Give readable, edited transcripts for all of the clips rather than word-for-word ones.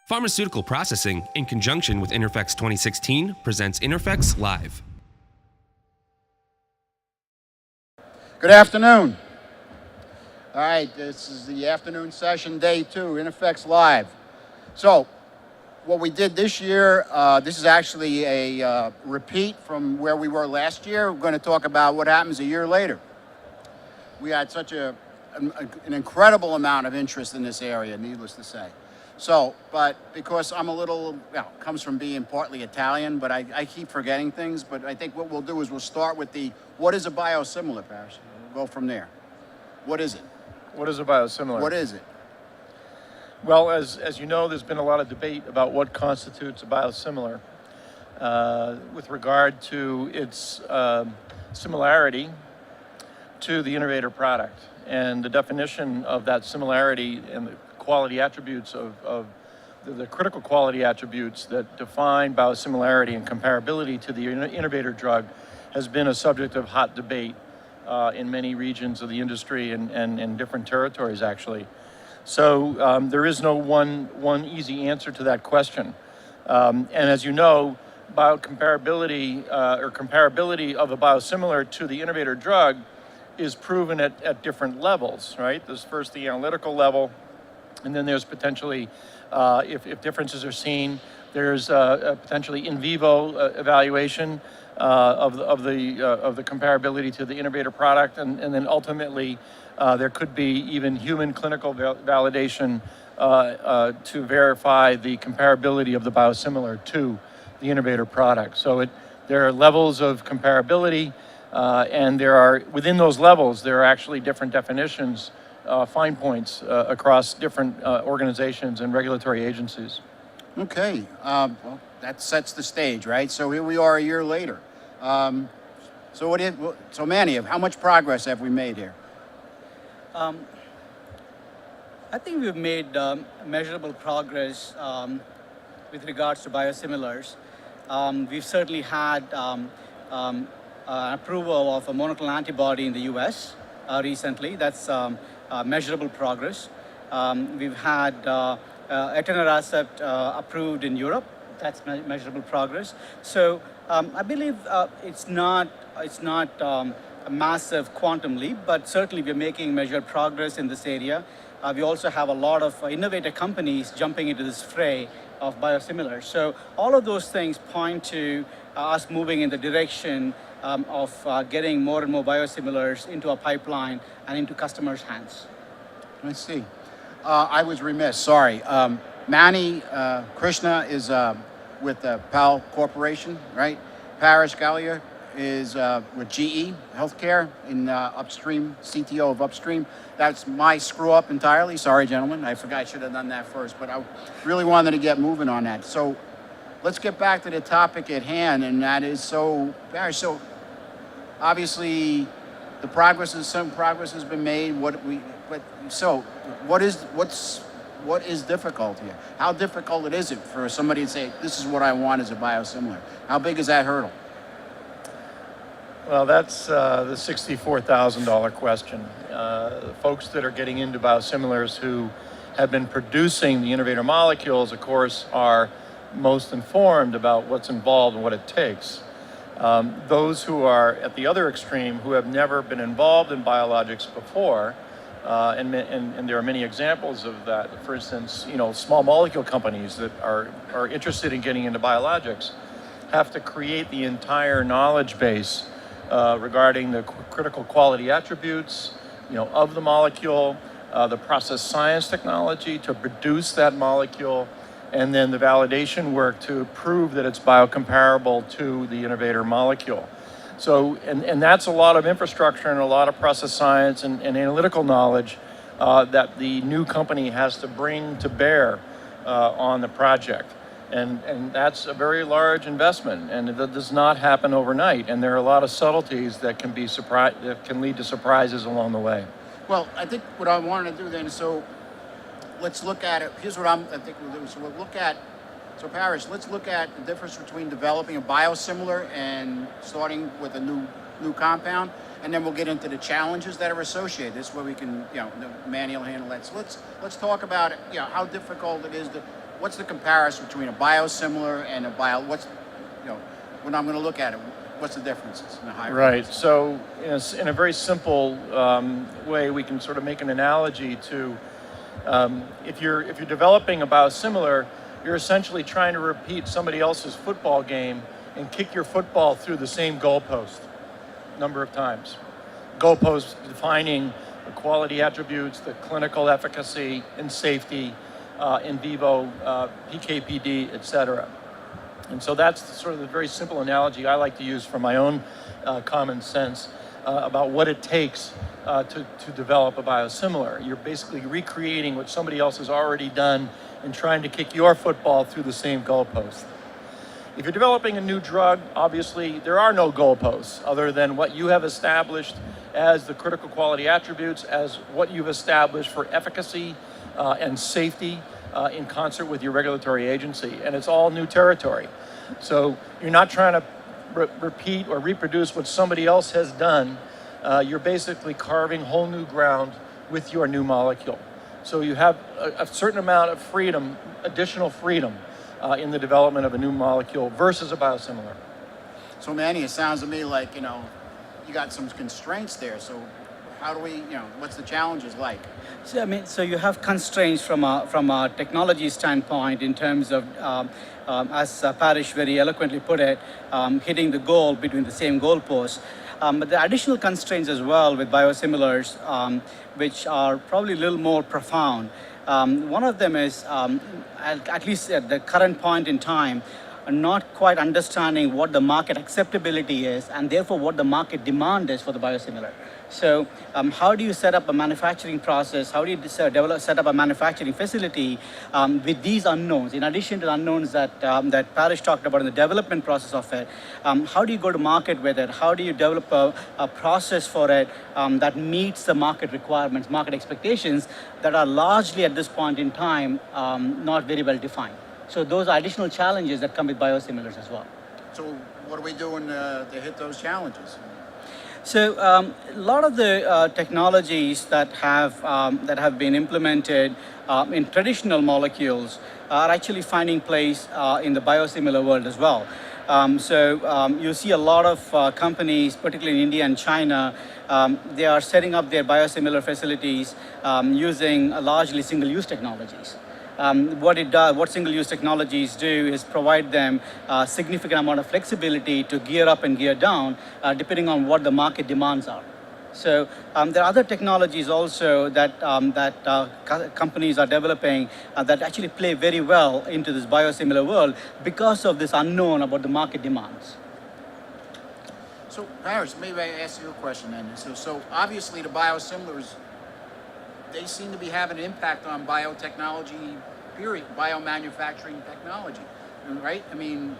Pharmaceutical Processing, in conjunction with INTERPHEX 2016, presents INTERPHEX Live. Good afternoon. All right, this is the afternoon session, day 2, INTERPHEX Live. So, what we did this year, this is actually a repeat from where we were last year. We're going to talk about what happens a year later. We had such an incredible amount of interest in this area, needless to say. So, but because I'm a little, comes from being partly Italian, but I keep forgetting things, but I think what we'll do is we'll start with what is a biosimilar, Paris? We'll go from there. What is it? What is a biosimilar? What is it? Well, as you know, there's been a lot of debate about what constitutes a biosimilar with regard to its similarity to the innovator product. And the definition of that similarity and the quality attributes of the critical quality attributes that define biosimilarity and comparability to the innovator drug has been a subject of hot debate in many regions of the industry and different territories, actually. So there is no one easy answer to that question. And as you know, biocomparability or comparability of a biosimilar to the innovator drug is proven at different levels, right? There's first the analytical level, and then there's potentially, if differences are seen, there's potentially in vivo evaluation of the comparability to the innovator product, and then ultimately there could be even human clinical validation to verify the comparability of the biosimilar to the innovator product. So there are levels of comparability, and within those levels, there are actually different definitions, fine points across different organizations and regulatory agencies. Okay, well, that sets the stage, right? So here we are a year later. So Manny, how much progress have we made here? I think we've made measurable progress with regards to biosimilars. We've certainly had approval of a monoclonal antibody in the US recently. That's measurable progress. We've had etanercept approved in Europe. That's measurable progress. So I believe it's not a massive quantum leap, but certainly we're making measured progress in this area. We also have a lot of innovative companies jumping into this fray of biosimilars. So all of those things point to us moving in the direction of getting more and more biosimilars into our pipeline and into customers' hands. I see. I was remiss, sorry. Manny Krishna is with PAL Corporation, right? Paris Gallia is with GE Healthcare in Upstream, CTO of Upstream. That's my screw up entirely. Sorry, gentlemen. I forgot I should have done that first, but I really wanted to get moving on that. So let's get back to the topic at hand, and that is Paris, so obviously some progress has been made. What is difficult here? How difficult is it for somebody to say, this is what I want as a biosimilar? How big is that hurdle? Well, that's the $64,000 question. Folks that are getting into biosimilars who have been producing the innovator molecules, of course, are most informed about what's involved and what it takes. Those who are at the other extreme, who have never been involved in biologics before, and there are many examples of that. For instance, small molecule companies that are interested in getting into biologics have to create the entire knowledge base regarding the critical quality attributes, of the molecule, the process science technology to produce that molecule, and then the validation work to prove that it's biocomparable to the innovator molecule. So, and that's a lot of infrastructure and a lot of process science and analytical knowledge that the new company has to bring to bear on the project. And that's a very large investment, and that does not happen overnight. And there are a lot of subtleties that can lead to surprises along the way. Well, I think what I wanted to do then, so let's look at it. Here's what I think we'll do. So Paris, let's look at the difference between developing a biosimilar and starting with a new compound, and then we'll get into the challenges that are associated. This way we can, Manny will handle that. So let's talk about how difficult it is what's the comparison between a biosimilar and a when I'm going to look at it, what's the differences in the high Right. So in a very simple way, we can sort of make an analogy to if you're developing a biosimilar, you're essentially trying to repeat somebody else's football game and kick your football through the same goalpost a number of times. Goalpost defining the quality attributes, the clinical efficacy and safety, in vivo, PK/PD, et cetera. And so that's sort of the very simple analogy I like to use from my own common sense about what it takes to develop a biosimilar. You're basically recreating what somebody else has already done and trying to kick your football through the same goalpost. If you're developing a new drug, obviously there are no goalposts other than what you have established as the critical quality attributes, as what you've established for efficacy and safety in concert with your regulatory agency, and it's all new territory. So you're not trying to repeat or reproduce what somebody else has done. You're basically carving whole new ground with your new molecule. So you have a certain amount of freedom, additional freedom, in the development of a new molecule versus a biosimilar. So Manny, it sounds to me like, you got some constraints there. So how do we, what's the challenges like? So you have constraints from a technology standpoint in terms of, as Parish very eloquently put it, hitting the goal between the same goalposts. But the additional constraints as well with biosimilars, which are probably a little more profound. One of them is, at least at the current point in time, not quite understanding what the market acceptability is and therefore what the market demand is for the biosimilar. So how do you set up a manufacturing process? How do you set up a manufacturing facility with these unknowns? In addition to the unknowns that Parish talked about in the development process of it, how do you go to market with it? How do you develop a process for it that meets the market requirements, market expectations that are largely at this point in time not very well defined? So those are additional challenges that come with biosimilars as well. So what are we doing to hit those challenges? So a lot of the technologies that have been implemented in traditional molecules are actually finding place in the biosimilar world as well. You see a lot of companies, particularly in India and China, they are setting up their biosimilar facilities using largely single-use technologies. What single-use technologies do is provide them a significant amount of flexibility to gear up and gear down, depending on what the market demands are. So there are other technologies also that companies are developing that actually play very well into this biosimilar world because of this unknown about the market demands. So Paris, maybe I ask you a question then. So obviously the biosimilars, they seem to be having an impact on biotechnology, period, biomanufacturing technology, right? I mean,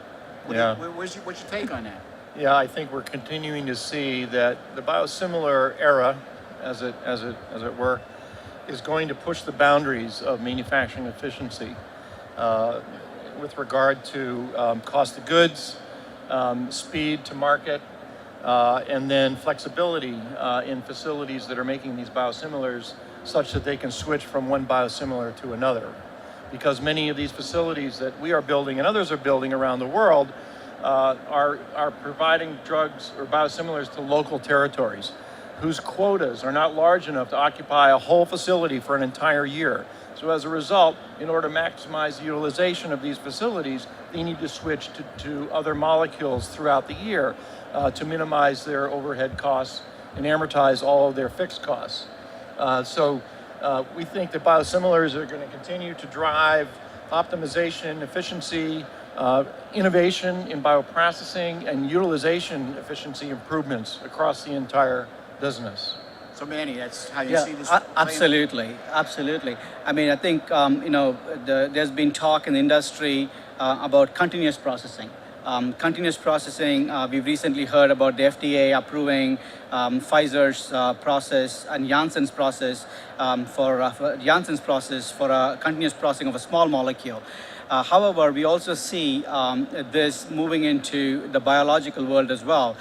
what's your take on that? Yeah, I think we're continuing to see that the biosimilar era, as it were, is going to push the boundaries of manufacturing efficiency with regard to cost of goods, speed to market, and then flexibility in facilities that are making these biosimilars such that they can switch from one biosimilar to another. Because many of these facilities that we are building and others are building around the world are providing drugs or biosimilars to local territories whose quotas are not large enough to occupy a whole facility for an entire year. So as a result, in order to maximize the utilization of these facilities, they need to switch to other molecules throughout the year to minimize their overhead costs and amortize all of their fixed costs. We think that biosimilars are going to continue to drive optimization, efficiency, innovation in bioprocessing, and utilization efficiency improvements across the entire business. So Manny, that's how you see this? Absolutely. I mean, I think there's been talk in the industry about continuous processing. We've recently heard about the FDA approving Pfizer's process and Janssen's process for a continuous processing of a small molecule. However, we also see this moving into the biological world as well.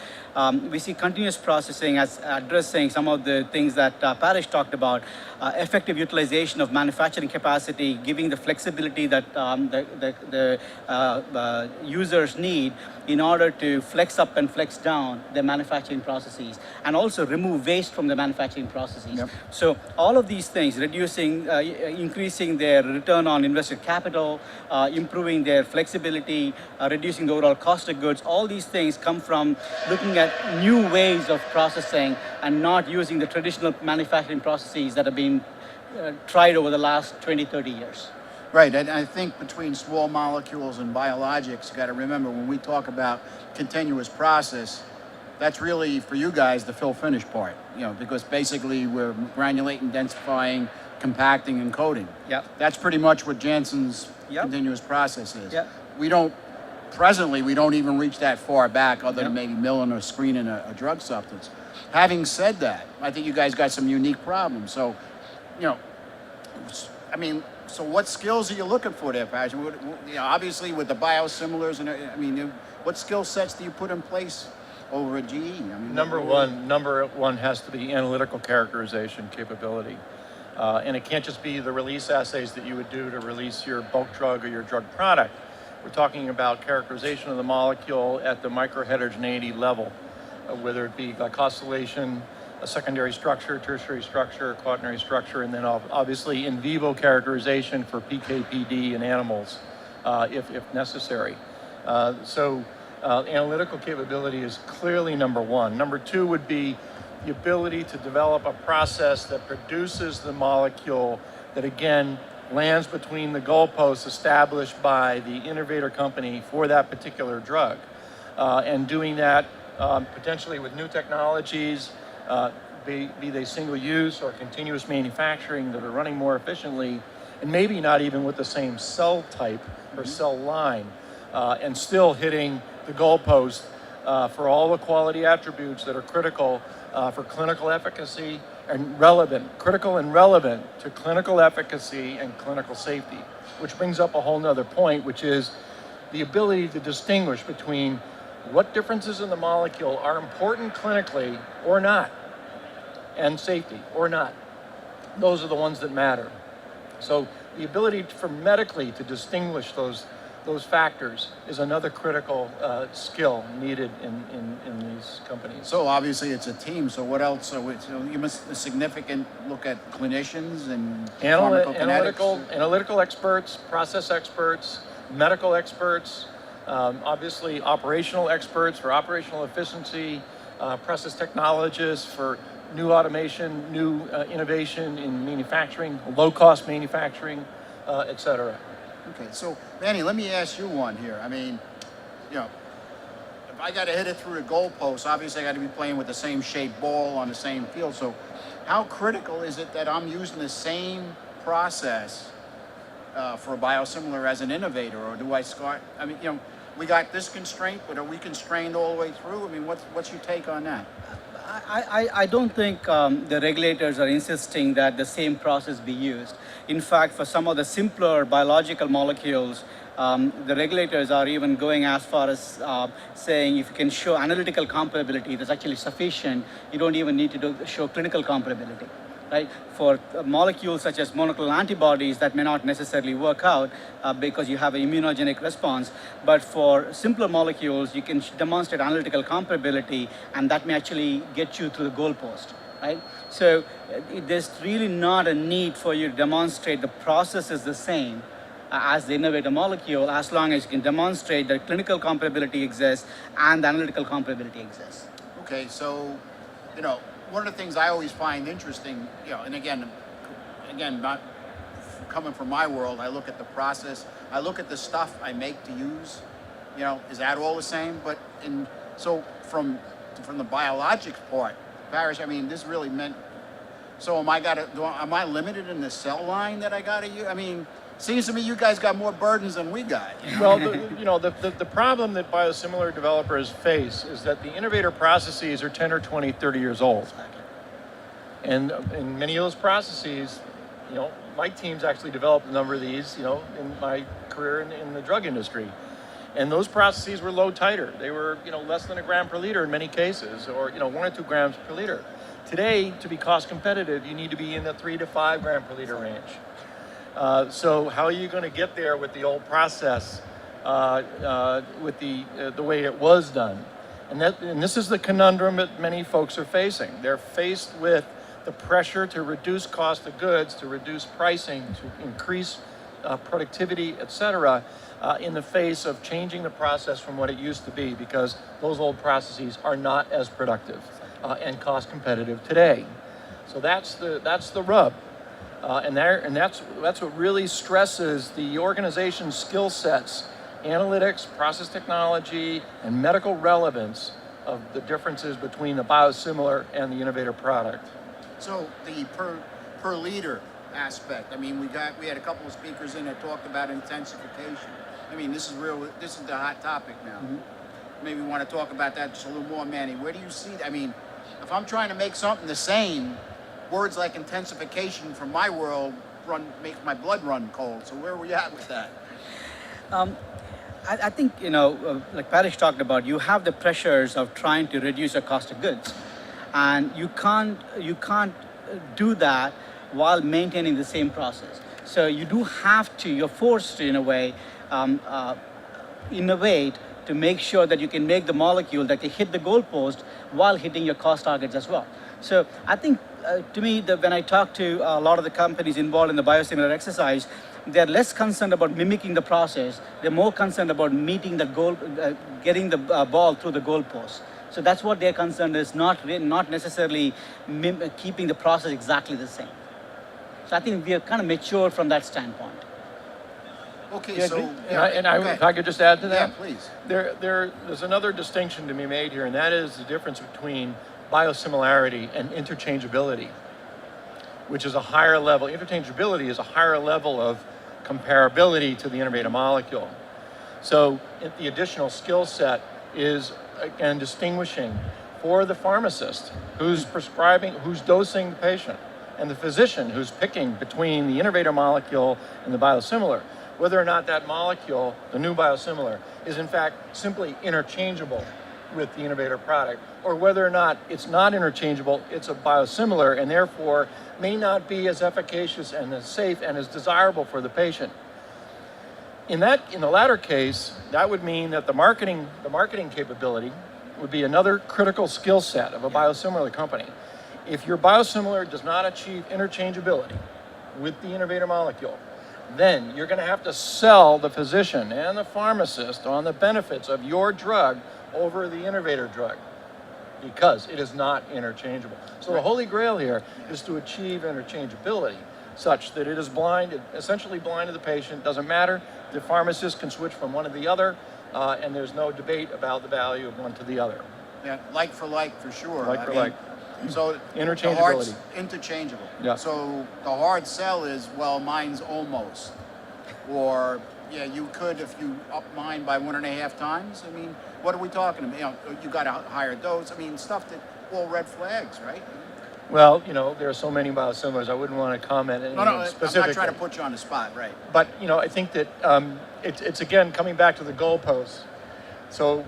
We see continuous processing as addressing some of the things that Parish talked about, effective utilization of manufacturing capacity, giving the flexibility that the users need in order to flex up and flex down their manufacturing processes, and also remove waste from the manufacturing processes. Yep. So all of these things, reducing, increasing their return on invested capital, improving their flexibility, reducing the overall cost of goods, all these things come from looking at new ways of processing and not using the traditional manufacturing processes that have been tried over the last 20, 30 years. Right, and I think between small molecules and biologics, you got to remember when we talk about continuous process, that's really for you guys the fill finish part, because basically we're granulating, densifying, compacting, and coating. Yep. That's pretty much what Janssen's Yep. continuous process is. Yep. Presently, we don't even reach that far back other than Yep. maybe milling or screening a drug substance. Having said that, I think you guys got some unique problems. So, so what skills are you looking for there, Passion? Obviously with the biosimilars, and what skill sets do you put in place over at GE? Number one has to be analytical characterization capability. And it can't just be the release assays that you would do to release your bulk drug or your drug product. We're talking about characterization of the molecule at the microheterogeneity level, whether it be glycosylation, a secondary structure, tertiary structure, quaternary structure, and then obviously in vivo characterization for PK/PD in animals, if necessary. So analytical capability is clearly number one. Number two would be the ability to develop a process that produces the molecule that, again, lands between the goalposts established by the innovator company for that particular drug. And doing that potentially with new technologies, be they single use or continuous manufacturing that are running more efficiently, and maybe not even with the same cell type or cell line, and still hitting the goalpost for all the quality attributes that are critical for clinical efficacy and critical and relevant to clinical efficacy and clinical safety. Which brings up a whole nother point, which is the ability to distinguish between what differences in the molecule are important clinically or not, and safety or not. Those are the ones that matter. So the ability for medically to distinguish those factors is another critical skill needed in these companies. So obviously it's a team. So what else? So you must a significant look at clinicians and analytical experts, process experts, medical experts, obviously operational experts for operational efficiency, process technologists for new automation, new innovation in manufacturing, low-cost manufacturing, et cetera. Okay, so Manny, let me ask you one here. If I got to hit it through the goalpost, obviously I got to be playing with the same shaped ball on the same field. So how critical is it that I'm using the same process for a biosimilar as an innovator, or do I start? We got this constraint, but are we constrained all the way through? What's your take on that? I don't think the regulators are insisting that the same process be used. In fact, for some of the simpler biological molecules, the regulators are even going as far as saying if you can show analytical comparability, that's actually sufficient. You don't even need to show clinical comparability. Right? For molecules such as monoclonal antibodies, that may not necessarily work out because you have an immunogenic response. But for simpler molecules, you can demonstrate analytical comparability, and that may actually get you to the goalpost. Right? So there's really not a need for you to demonstrate the process is the same as the innovator molecule, as long as you can demonstrate that clinical comparability exists and the analytical comparability exists. Okay, so one of the things I always find interesting, and again, not coming from my world, I look at the process, I look at the stuff I make to use, is that all the same? But so from the biologics part, Parrish, this really meant, so am I limited in the cell line that I gotta use? Seems to me you guys got more burdens than we got. Well, the problem that biosimilar developers face is that the innovator processes are 10 or 20, 30 years old. And in many of those processes, my team's actually developed a number of these, in my career in the drug industry. And those processes were low titer. They were, less than a gram per liter in many cases, or 1 or 2 grams per liter. Today, to be cost competitive, you need to be in the 3 to 5 gram per liter range. So how are you going to get there with the old process, with the way it was done? And this is the conundrum that many folks are facing. They're faced with the pressure to reduce cost of goods, to reduce pricing, to increase productivity, et cetera, in the face of changing the process from what it used to be, because those old processes are not as productive and cost competitive today. So that's the rub. And that's what really stresses the organization's skill sets, analytics, process technology, and medical relevance of the differences between the biosimilar and the innovator product. So the per liter aspect, I mean, we had a couple of speakers in that talked about intensification. I mean, this is the hot topic now. Mm-hmm. Maybe we want to talk about that just a little more, Manny. Where do you see, I mean, if I'm trying to make something the same, words like intensification from my world makes my blood run cold. So where are we at with that? I think, like Parrish talked about, you have the pressures of trying to reduce your cost of goods. And you can't do that while maintaining the same process. So you do have to, you're forced to, in a way, innovate to make sure that you can make the molecule that can hit the goalpost while hitting your cost targets as well. So I think, to me, when I talk to a lot of the companies involved in the biosimilar exercise, they're less concerned about mimicking the process. They're more concerned about meeting the goal, getting the ball through the goalpost. So that's what their concern is, not necessarily keeping the process exactly the same. So I think we are kind of mature from that standpoint. Okay, so if I could just add to that, yeah, please. There's another distinction to be made here, and that is the difference between biosimilarity and interchangeability, which is a higher level. Interchangeability is a higher level of comparability to the innovative molecule. So the additional skill set is, again, distinguishing for the pharmacist who's prescribing, who's dosing the patient, and the physician who's picking between the innovator molecule and the biosimilar, whether or not that molecule, the new biosimilar, is in fact simply interchangeable with the innovator product, or whether or not it's not interchangeable, it's a biosimilar, and therefore may not be as efficacious and as safe and as desirable for the patient. In the latter case, that would mean that the marketing capability would be another critical skill set of a biosimilar company. If your biosimilar does not achieve interchangeability with the innovator molecule, then you're going to have to sell the physician and the pharmacist on the benefits of your drug over the innovator drug, because it is not interchangeable. So the holy grail here is to achieve interchangeability such that it is essentially blind to the patient. Doesn't matter. The pharmacist can switch from one to the other, and there's no debate about the value of one to the other. Yeah, like for sure. Like for like. So interchangeability. Interchangeable. Yeah. So the hard sell is, well, mine's almost. Or, yeah, you could if you up mine by 1.5 times. I mean, what are we talking about? You got a higher dose. I mean, stuff that, all red flags, right? Well, there are so many biosimilars, I wouldn't want to comment on anything specifically. I'm not trying to put you on the spot, right? But, I think that it's again, coming back to the goalposts. So,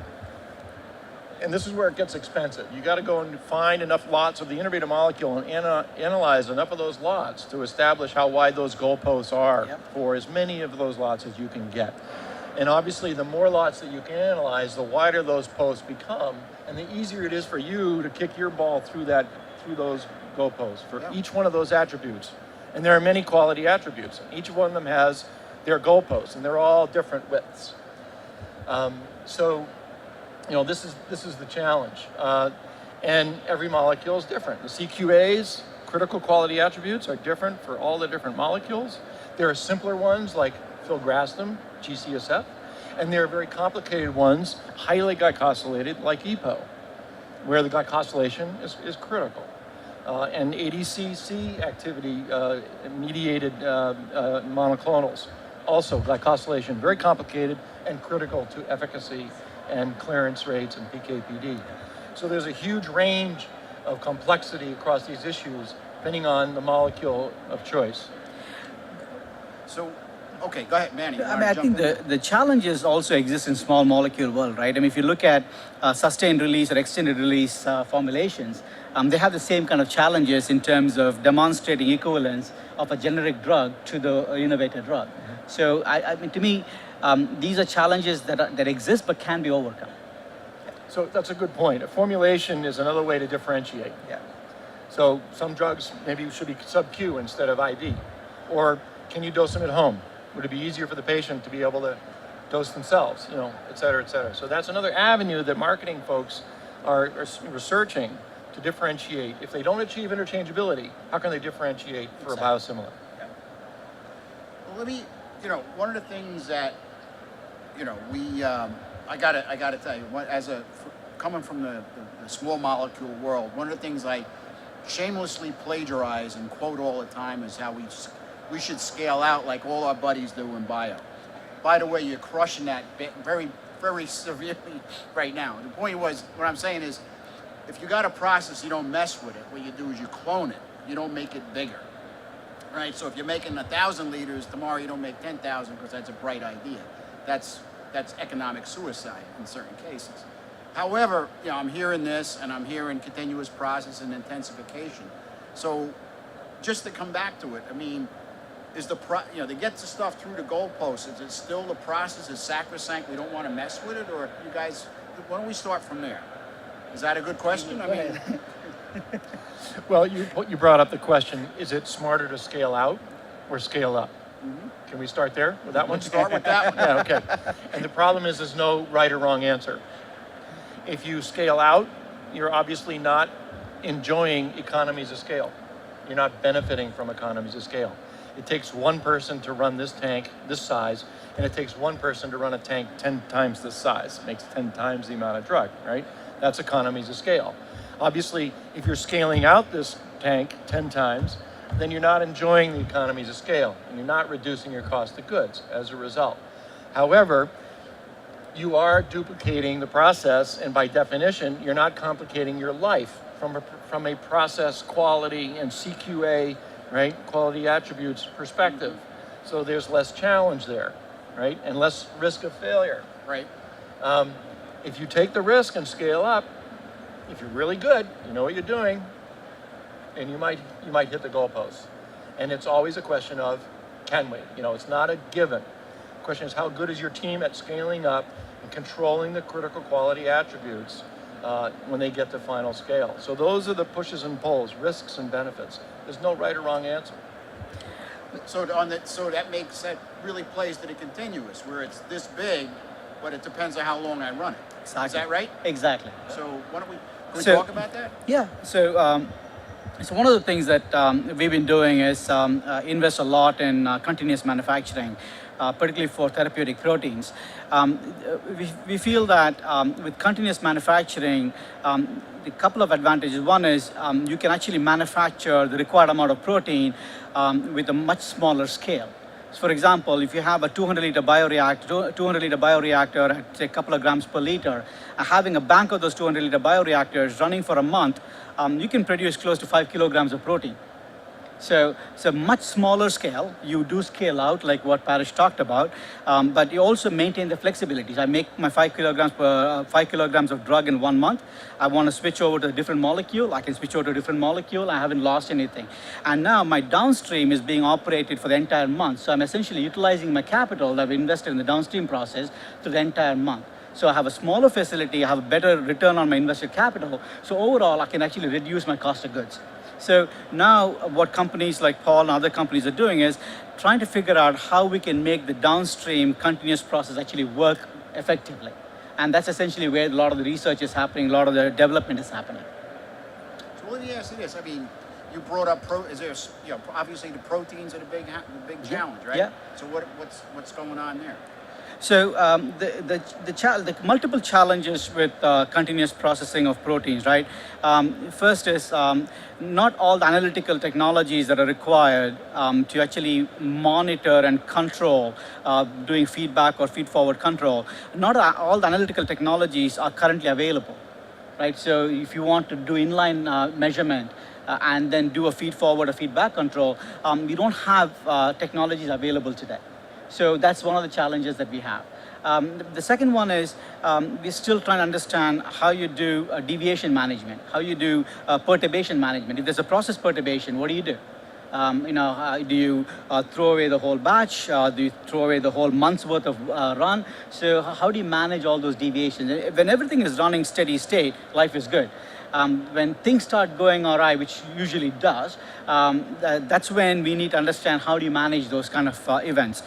and this is where it gets expensive. You got to go and find enough lots of the innovative molecule and analyze enough of those lots to establish how wide those goalposts are for as many of those lots as you can get. And obviously, the more lots that you can analyze, the wider those posts become, and the easier it is for you to kick your ball through those goalposts for each one of those attributes. And there are many quality attributes. Each one of them has their goalposts, and they're all different widths. So, this is the challenge. And every molecule is different. The CQAs, critical quality attributes, are different for all the different molecules. There are simpler ones like filgrastim, GCSF, and there are very complicated ones, highly glycosylated, like EPO, where the glycosylation is critical. And ADCC activity mediated monoclonals, also glycosylation, very complicated and critical to efficacy and clearance rates and PK/PD. So there's a huge range of complexity across these issues depending on the molecule of choice. So Okay, go ahead, Manny. you I wanna mean, I jump think in? the challenges also exist in small molecule world, right? I mean, if you look at sustained release or extended release formulations, they have the same kind of challenges in terms of demonstrating equivalence of a generic drug to the innovator drug. So, I mean, to me, these are challenges that exist but can be overcome. So that's a good point. A formulation is another way to differentiate. Yeah. So some drugs maybe should be sub-Q instead of IV. Or can you dose them at home? Would it be easier for the patient to be able to dose themselves, you know, et cetera, et cetera. So that's another avenue that marketing folks are researching to differentiate. If they don't achieve interchangeability, how can they differentiate for a biosimilar? Well, let me, one of the things that, I gotta tell you, coming from the small molecule world, one of the things I shamelessly plagiarize and quote all the time is how we should scale out like all our buddies do in bio. By the way, you're crushing that bit very, very severely right now. The point was, what I'm saying is, if you got a process, you don't mess with it. What you do is you clone it. You don't make it bigger, right? So if you're making 1,000 liters, tomorrow you don't make 10,000 because that's a bright idea. That's economic suicide in certain cases. However, I'm hearing this, and I'm hearing continuous process and intensification. So just to come back to it, I mean, is to get the stuff through the goalposts, is it still the process is sacrosanct, we don't want to mess with it, or you guys, why don't we start from there? Is that a good question? I mean, Well, you brought up the question, is it smarter to scale out or scale up? Can we start there with that one? let's start with that one. Yeah, okay. And the problem is there's no right or wrong answer. If you scale out, you're obviously not enjoying economies of scale. You're not benefiting from economies of scale. It takes one person to run this tank this size, and it takes one person to run a tank 10 times this size. It makes 10 times the amount of drug, right? That's economies of scale. Obviously, if you're scaling out this tank 10 times, then you're not enjoying the economies of scale, and you're not reducing your cost of goods as a result. However, you are duplicating the process, and by definition, you're not complicating your life from a process quality and CQA, right, quality attributes perspective. So there's less challenge there, right, and less risk of failure. Right. If you take the risk and scale up, if you're really good, you know what you're doing, and you might hit the goalposts. And it's always a question of, can we? It's not a given. The question is, how good is your team at scaling up and controlling the critical quality attributes when they get to final scale? So those are the pushes and pulls, risks and benefits. There's no right or wrong answer. So that really plays to the continuous, where it's this big, but it depends on how long I run it. Exactly. Is that right? Exactly. So why don't we So- talk about that? Yeah. So one of the things that we've been doing is invest a lot in continuous manufacturing, particularly for therapeutic proteins. We feel that with continuous manufacturing, a couple of advantages. One is you can actually manufacture the required amount of protein with a much smaller scale. So for example, if you have a 200-liter bioreactor at say, a couple of grams per liter, having a bank of those 200-liter bioreactors running for a month, you can produce close to 5 kilograms of protein. So it's a much smaller scale. You do scale out, like what Parish talked about, but you also maintain the flexibilities. I make my 5 kilograms of drug in 1 month. I want to switch over to a different molecule. I can switch over to a different molecule. I haven't lost anything. And now my downstream is being operated for the entire month. So I'm essentially utilizing my capital that I've invested in the downstream process for the entire month. So I have a smaller facility. I have a better return on my invested capital. So overall, I can actually reduce my cost of goods. So now what companies like Paul and other companies are doing is trying to figure out how we can make the downstream continuous process actually work effectively. And that's essentially where a lot of the research is happening, a lot of the development is happening. So let me ask you this. I mean, you brought up obviously the proteins are the big challenge, right? Yeah. So what's going on there? So the multiple challenges with continuous processing of proteins, right? First is not all the analytical technologies that are required to actually monitor and control doing feedback or feed-forward control. Not all the analytical technologies are currently available, right? So if you want to do inline measurement and then do a feed-forward or feedback control, we don't have technologies available today. So that's one of the challenges that we have. The second one is we're still trying to understand how you do deviation management, how you do perturbation management. If there's a process perturbation, what do you do? Do you throw away the whole batch? Do you throw away the whole month's worth of run? So how do you manage all those deviations? When everything is running steady state, life is good. When things start going awry, which usually does, that's when we need to understand how do you manage those kind of events.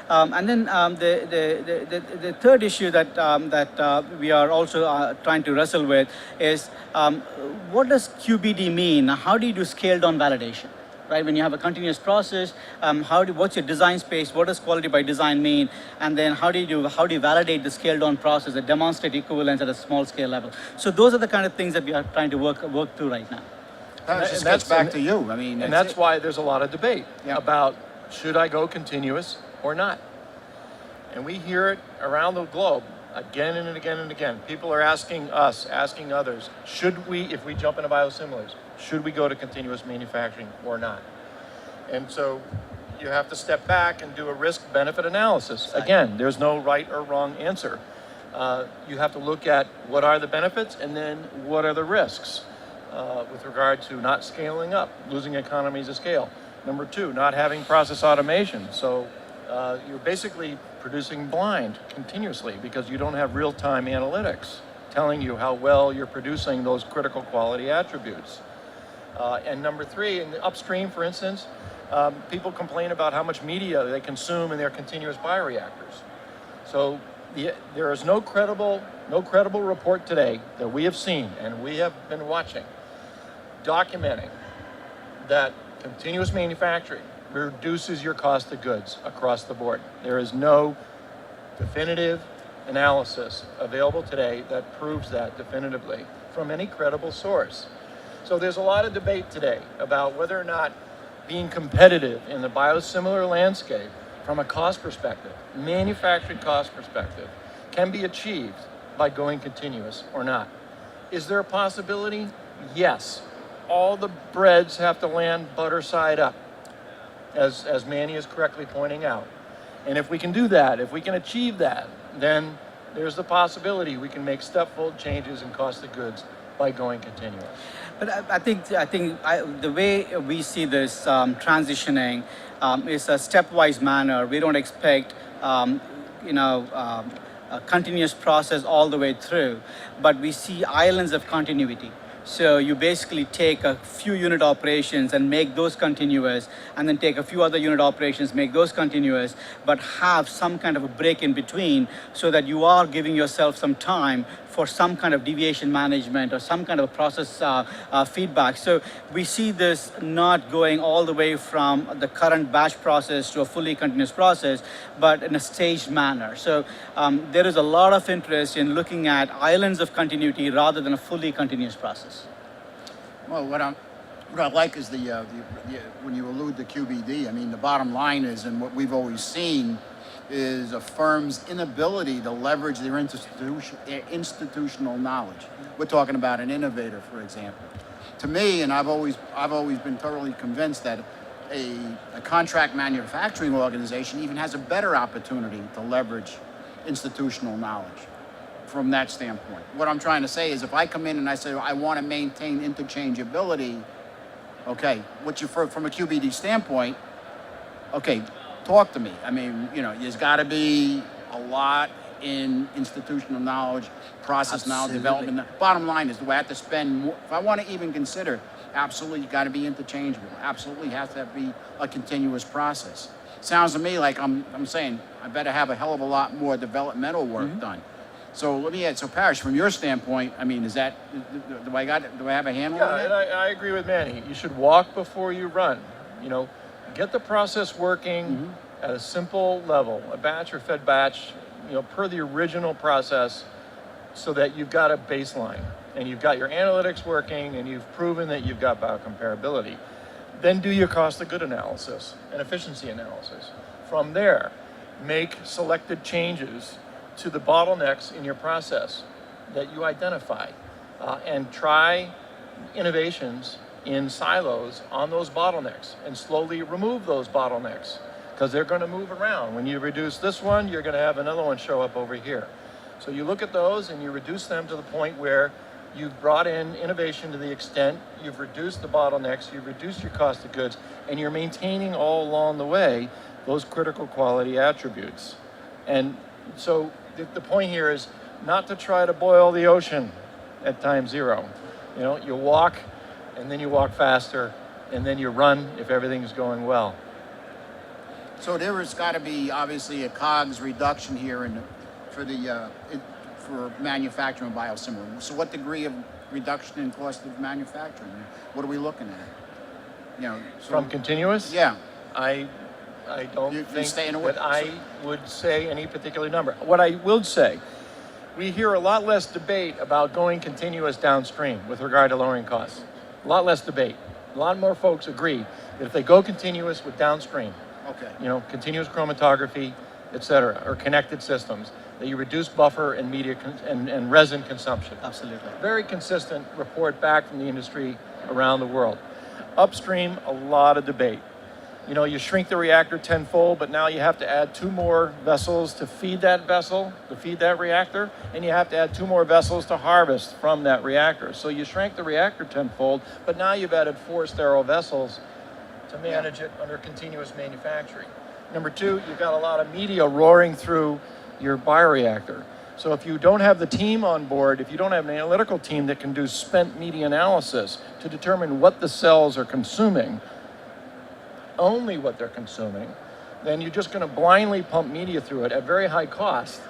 And then the third issue that we are also trying to wrestle with is what does QBD mean? How do you do scaled down validation? Right, when you have a continuous process, what's your design space? What does quality by design mean? And then how do you validate the scaled down process and demonstrate equivalence at a small scale level? So those are the kind of things that we are trying to work through right now. That gets back to you. I mean, and that's why there's a lot of debate about should I go continuous or not? And we hear it around the globe again and again and again. People are asking us, asking others, should we, if we jump into biosimilars, should we go to continuous manufacturing or not? And so you have to step back and do a risk-benefit analysis. Again, there's no right or wrong answer. You have to look at what are the benefits and then what are the risks with regard to not scaling up, losing economies of scale. Number two, not having process automation. So you're basically producing blind continuously because you don't have real-time analytics telling you how well you're producing those critical quality attributes. And number three, in the upstream, for instance, people complain about how much media they consume in their continuous bioreactors. So there is no credible report today that we have seen and we have been watching documenting that continuous manufacturing reduces your cost of goods across the board. There is no definitive analysis available today that proves that definitively from any credible source. So there's a lot of debate today about whether or not being competitive in the biosimilar landscape from a cost perspective, manufacturing cost perspective, can be achieved by going continuous or not. Is there a possibility? Yes. All the breads have to land butter side up, as Manny is correctly pointing out. And if we can do that, if we can achieve that, then there's the possibility we can make step-fold changes in cost of goods by going continuous. But I think the way we see this transitioning is a stepwise manner. We don't expect a continuous process all the way through, but we see islands of continuity. So you basically take a few unit operations and make those continuous, and then take a few other unit operations, make those continuous, but have some kind of a break in between so that you are giving yourself some time for some kind of deviation management or some kind of process feedback. So we see this not going all the way from the current batch process to a fully continuous process, but in a staged manner. So there is a lot of interest in looking at islands of continuity rather than a fully continuous process. Well, what I like is when you allude to QBD, I mean, the bottom line is, and what we've always seen, is a firm's inability to leverage their institutional knowledge. We're talking about an innovator, for example. To me, and I've always been thoroughly convinced that a contract manufacturing organization even has a better opportunity to leverage institutional knowledge from that standpoint. What I'm trying to say is, if I come in and I say I want to maintain interchangeability, okay, from a QBD standpoint, okay, talk to me. I mean, there's got to be a lot in institutional knowledge, process knowledge, development. Bottom line is, do I have to spend more? If I want to even consider, absolutely, you got to be interchangeable. Absolutely has to be a continuous process. Sounds to me like I'm saying I better have a hell of a lot more developmental work done. So let me add. So Parrish, from your standpoint, I mean, do I have a handle on it? And I agree with Manny. You should walk before you run. Get the process working at a simple level, a batch or fed batch, per the original process, so that you've got a baseline and you've got your analytics working and you've proven that you've got biocomparability. Then do your cost of good analysis and efficiency analysis. From there, make selected changes to the bottlenecks in your process that you identify, and try innovations in silos on those bottlenecks and slowly remove those bottlenecks because they're going to move around. When you reduce this one, you're going to have another one show up over here. So you look at those and you reduce them to the point where you've brought in innovation to the extent, you've reduced the bottlenecks, you've reduced your cost of goods, and you're maintaining all along the way those critical quality attributes. And so the point here is not to try to boil the ocean at time zero. You know, you walk, and then you walk faster, and then you run if everything's going well. So there has got to be obviously a COGS reduction here for manufacturing biosimilar. So what degree of reduction in cost of manufacturing? What are we looking at? You know, so, from continuous? Yeah. I don't You think staying away. that I would say any particular number. What I will say, we hear a lot less debate about going continuous downstream with regard to lowering costs. A lot less debate. A lot more folks agree that if they go continuous with downstream, Okay. you know, continuous chromatography, et cetera, or connected systems, that you reduce buffer and media and resin consumption. Absolutely. Very consistent report back from the industry around the world. Upstream, a lot of debate. You know, you shrink the reactor tenfold, but now you have to add 2 more vessels to feed that vessel, to feed that reactor, and you have to add 2 more vessels to harvest from that reactor. So you shrank the reactor tenfold, but now you've added 4 sterile vessels to manage it under continuous manufacturing. Number 2, you've got a lot of media roaring through your bioreactor. So if you don't have the team on board, if you don't have an analytical team that can do spent media analysis to determine what the cells are consuming, only what they're consuming, then you're just going to blindly pump media through it at very high cost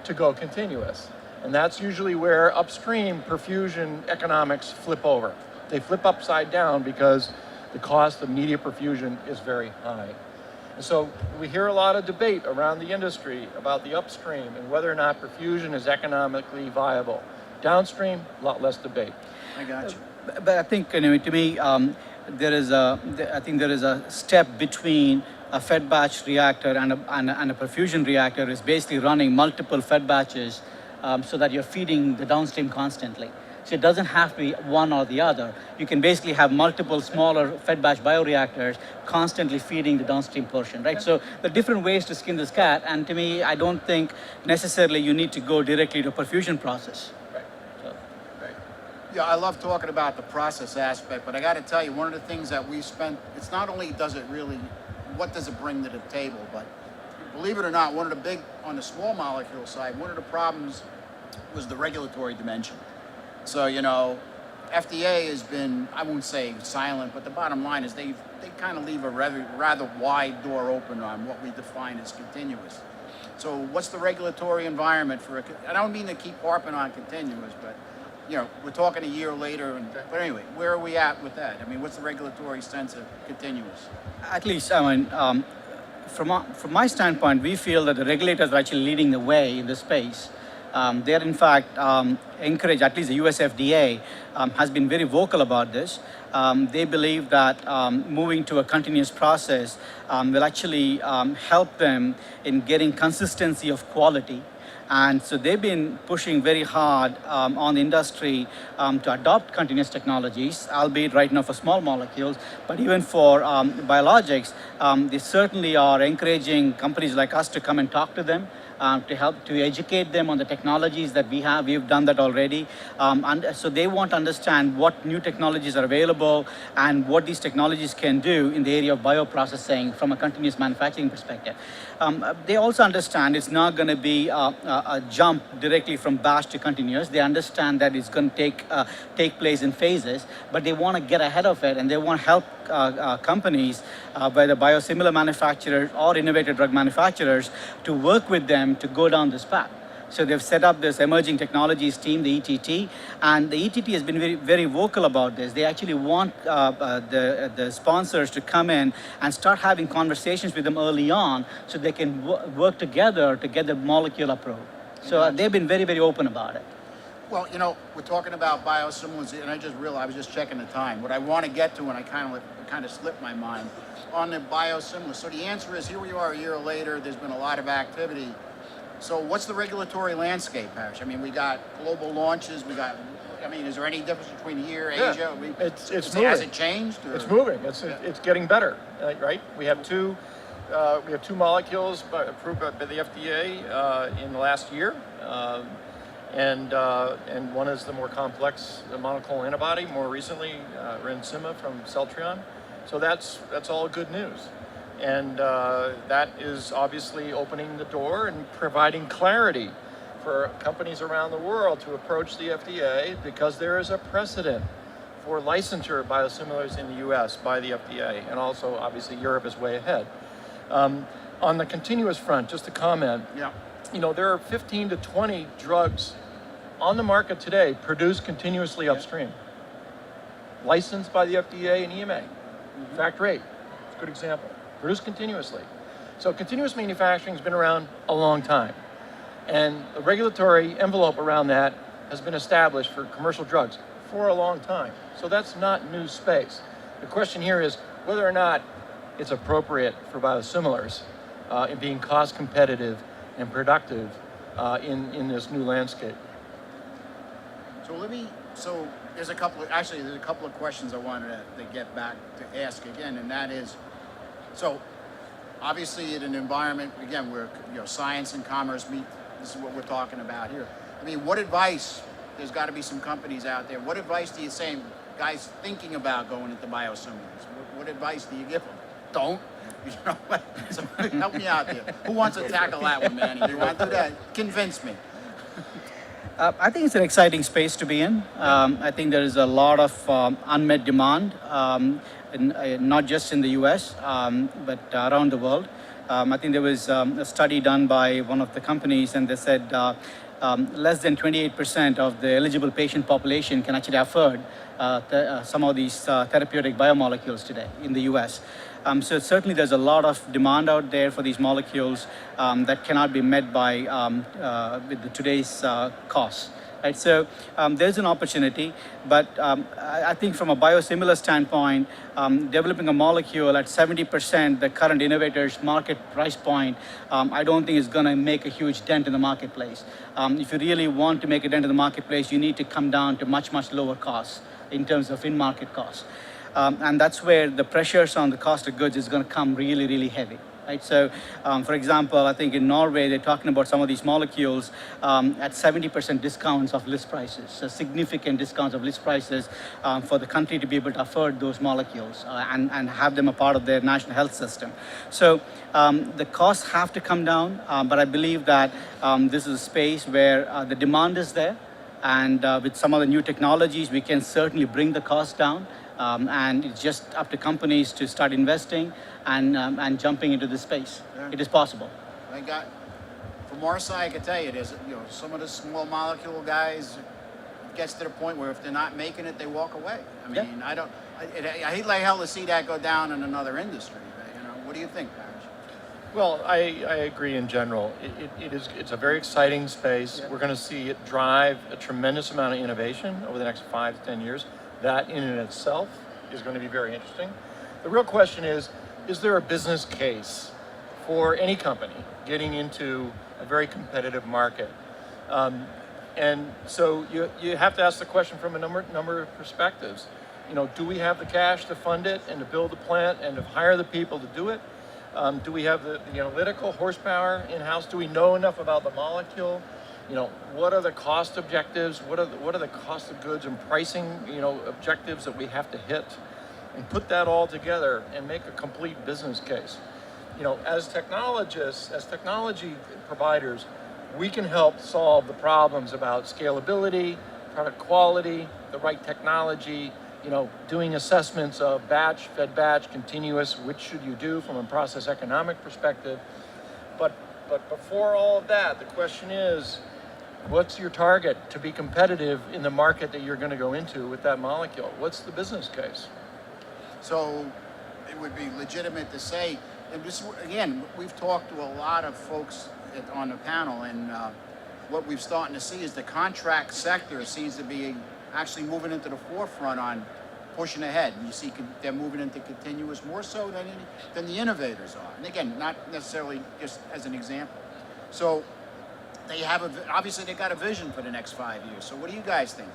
to go continuous. And that's usually where upstream perfusion economics flip over. They flip upside down because the cost of media perfusion is very high. And so we hear a lot of debate around the industry about the upstream and whether or not perfusion is economically viable. Downstream, a lot less debate. I got you. But I think, to me, there is a step between a fed batch reactor and a perfusion reactor is basically running multiple fed batches so that you're feeding the downstream constantly. So it doesn't have to be one or the other. You can basically have multiple smaller fed batch bioreactors constantly feeding the downstream portion, right? So there are different ways to skin this cat, and to me, I don't think necessarily you need to go directly to a perfusion process. Yeah, I love talking about the process aspect, but I got to tell you, one of the things that we spent, it's not only does it really, what does it bring to the table, but believe it or not, one of the big, on the small molecule side, one of the problems was the regulatory dimension. So, you know, FDA has been, I won't say silent, but the bottom line is they kind of leave a rather wide door open on what we define as continuous. So what's the regulatory environment for I don't mean to keep harping on continuous, but you know, we're talking a year later, but anyway, where are we at with that? I mean, what's the regulatory sense of continuous? At least, I mean, from my standpoint, we feel that the regulators are actually leading the way in this space. They're in fact encouraged, at least the US FDA has been very vocal about this. They believe that moving to a continuous process will actually help them in getting consistency of quality. And so they've been pushing very hard on the industry to adopt continuous technologies, albeit right now for small molecules, but even for biologics, they certainly are encouraging companies like us to come and talk to them, to help to educate them on the technologies that we have. We've done that already. And so they want to understand what new technologies are available and what these technologies can do in the area of bioprocessing from a continuous manufacturing perspective. They also understand it's not going to be a jump directly from batch to continuous. They understand that it's going to take place in phases, but they want to get ahead of it, and they want to help companies, whether biosimilar manufacturers or innovative drug manufacturers, to work with them to go down this path. So they've set up this emerging technologies team, the ETT, and the ETT has been very, very vocal about this. They actually want the sponsors to come in and start having conversations with them early on so they can work together to get the molecule approved. So they've been very, very open about it. Well, you know, we're talking about biosimilars, and I just realized, I was just checking the time. What I want to get to, and I kind of slipped my mind, on the biosimilars. So the answer is, here we are a year later, there's been a lot of activity. So what's the regulatory landscape, Harsh? I mean, we got global launches, I mean, is there any difference between here, Asia? It's moving. Has it changed? Or? It's moving. It's getting better, right? We have two We have 2 molecules approved by the FDA in the last year, and one is the more complex monoclonal antibody. More recently, Rinsima from Celltrion. So that's all good news, and that is obviously opening the door and providing clarity for companies around the world to approach the FDA, because there is a precedent for licensure of biosimilars in the U.S. by the FDA, and also obviously Europe is way ahead. On the continuous front, just to comment, Yeah. There are 15 to 20 drugs on the market today produced continuously upstream, licensed by the FDA and EMA. Factor 8, it's a good example. Produced continuously. So continuous manufacturing has been around a long time, and the regulatory envelope around that has been established for commercial drugs for a long time. So that's not new space. The question here is whether or not it's appropriate for biosimilars in being cost competitive and productive in this new landscape. So there's a couple of questions I wanted to get back to ask again, and that is, so obviously in an environment, again, where science and commerce meet, this is what we're talking about here. I mean, what advice, there's got to be some companies out there, what advice do you say, guys thinking about going into biosimilars, what advice do you give them? Don't. So help me out there. Who wants to tackle that one, Manny? You want to do that? Convince me. I think it's an exciting space to be in. I think there is a lot of unmet demand, not just in the US, but around the world. I think there was a study done by one of the companies, and they said less than 28% of the eligible patient population can actually afford some of these therapeutic biomolecules today in the US. So certainly there's a lot of demand out there for these molecules that cannot be met by with today's costs. Right? So there's an opportunity, but I think from a biosimilar standpoint, developing a molecule at 70% the current innovator's market price point, I don't think is going to make a huge dent in the marketplace. If you really want to make a dent in the marketplace, you need to come down to much, much lower costs in terms of in-market costs. And that's where the pressures on the cost of goods is going to come really, really heavy. Right? So, for example, I think in Norway, they're talking about some of these molecules at 70% discounts of list prices, so significant discounts of list prices for the country to be able to afford those molecules and have them a part of their national health system. So the costs have to come down, but I believe that this is a space where the demand is there, and with some of the new technologies, we can certainly bring the cost down. And it's just up to companies to start investing and jumping into this space. Yeah. It is possible. From our side, I can tell you, there's some of the small molecule guys, it gets to the point where if they're not making it, they walk away. I mean, yeah. I hate like hell to see that go down in another industry. What do you think, Parrish? Well, I agree in general. It's a very exciting space. Yeah. We're going to see it drive a tremendous amount of innovation over the next 5 to 10 years. That in and itself is going to be very interesting. The real question is there a business case for any company getting into a very competitive market? And so you have to ask the question from a number of perspectives. Do we have the cash to fund it and to build the plant and to hire the people to do it? Do we have the analytical horsepower in-house? Do we know enough about the molecule? What are the cost objectives? What are the cost of goods and pricing, objectives that we have to hit, and put that all together and make a complete business case. As technologists, as technology providers, we can help solve the problems about scalability, product quality, the right technology, doing assessments of batch, fed batch, continuous, which should you do from a process economic perspective. But before all of that, the question is, what's your target to be competitive in the market that you're going to go into with that molecule? What's the business case? So it would be legitimate to say, and this, again, we've talked to a lot of folks on the panel, and what we've starting to see is the contract sector seems to be actually moving into the forefront on pushing ahead. And you see they're moving into continuous more so than the innovators are. And again, not necessarily just as an example. So they have obviously they got a vision for the next 5 years. So what do you guys think?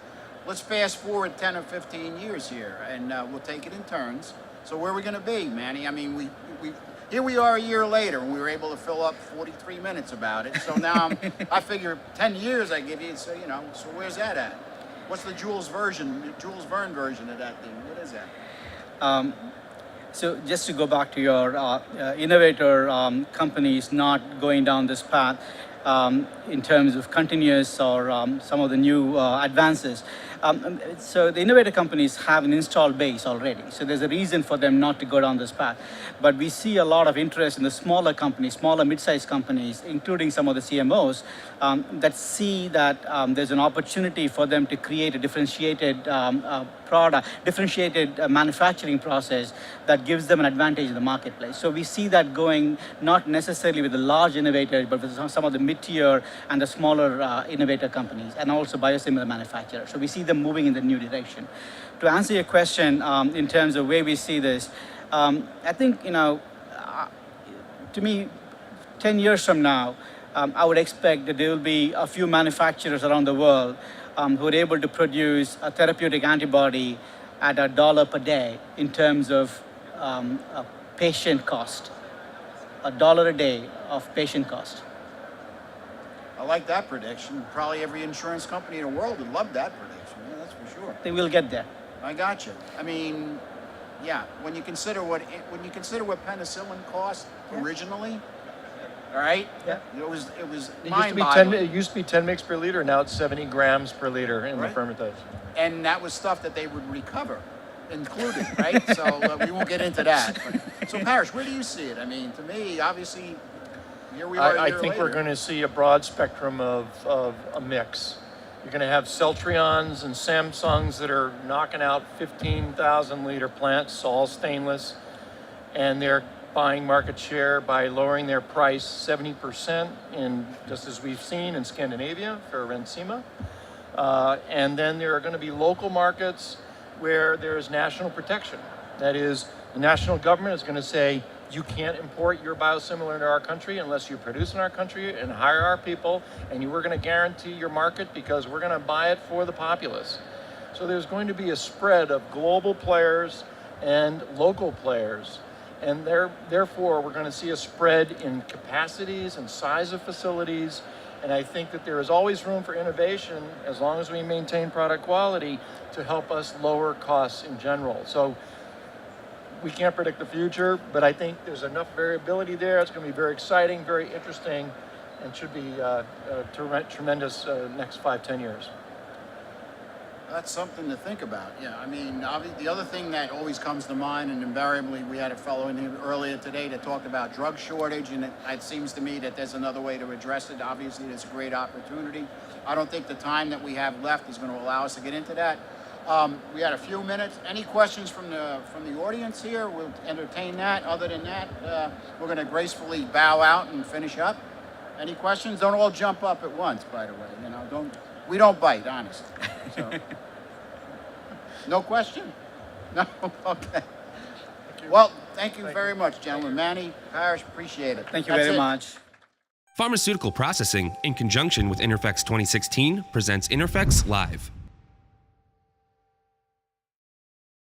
Let's fast forward 10 or 15 years here, and we'll take it in turns. So where are we going to be, Manny? I mean, here we are a year later, and we were able to fill up 43 minutes about it. So now I figure 10 years I give you, so, so where's that at? What's the Jules Verne version of that thing? What is that? So just to go back to your innovator companies not going down this path in terms of continuous or some of the new advances. So the innovator companies have an installed base already. So there's a reason for them not to go down this path. But we see a lot of interest in the smaller companies, smaller mid-sized companies, including some of the CMOs, that see that there's an opportunity for them to create a differentiated product, differentiated manufacturing process that gives them an advantage in the marketplace. So we see that going not necessarily with the large innovators, but with some of the mid-tier and the smaller innovator companies, and also biosimilar manufacturers. So we see them moving in the new direction. To answer your question in terms of where we see this, I think, to me, 10 years from now, I would expect that there will be a few manufacturers around the world who are able to produce a therapeutic antibody at $1 per day in terms of a patient cost, $1 a day of patient cost. I like that prediction. Probably every insurance company in the world would love that prediction. Yeah, that's for sure. They will get there. I got you. I mean, yeah. When you consider what penicillin cost originally, all right. Yeah. It was It mind-boggling. used to be 10 mg per liter. Now it's 70 grams per liter in the fermentation. And that was stuff that they would recover, included, right? So we won't get into that. But, so Parrish, where do you see it? I mean, to me, obviously, here we are. I think we're going to see a broad spectrum of a mix. You're going to have Celtrions and Samsungs that are knocking out 15,000 liter plants, all stainless, and they're buying market share by lowering their price 70%, just as we've seen in Scandinavia for Rencima. And then there are going to be local markets where there is national protection. That is, the national government is going to say, you can't import your biosimilar into our country unless you produce in our country and hire our people, and we're going to guarantee your market because we're going to buy it for the populace. So there's going to be a spread of global players and local players. And therefore, we're going to see a spread in capacities and size of facilities. And I think that there is always room for innovation, as long as we maintain product quality, to help us lower costs in general. So we can't predict the future, but I think there's enough variability there. It's going to be very exciting, very interesting, and should be tremendous next 5-10 years. That's something to think about. Yeah, I mean, the other thing that always comes to mind, and invariably we had a fellow in here earlier today that talked about drug shortage, and it seems to me that there's another way to address it. Obviously, it's a great opportunity. I don't think the time that we have left is going to allow us to get into that. We had a few minutes. Any questions from the audience here? We'll entertain that. Other than that, we're going to gracefully bow out and finish up. Any questions? Don't all jump up at once, by the way. We don't bite, honestly. So, no question? No? Okay. Well, thank you very much, gentlemen. Manny, Parrish, appreciate it. Thank you very much. Pharmaceutical Processing, in conjunction with INTERPHEX 2016, presents INTERPHEX Live.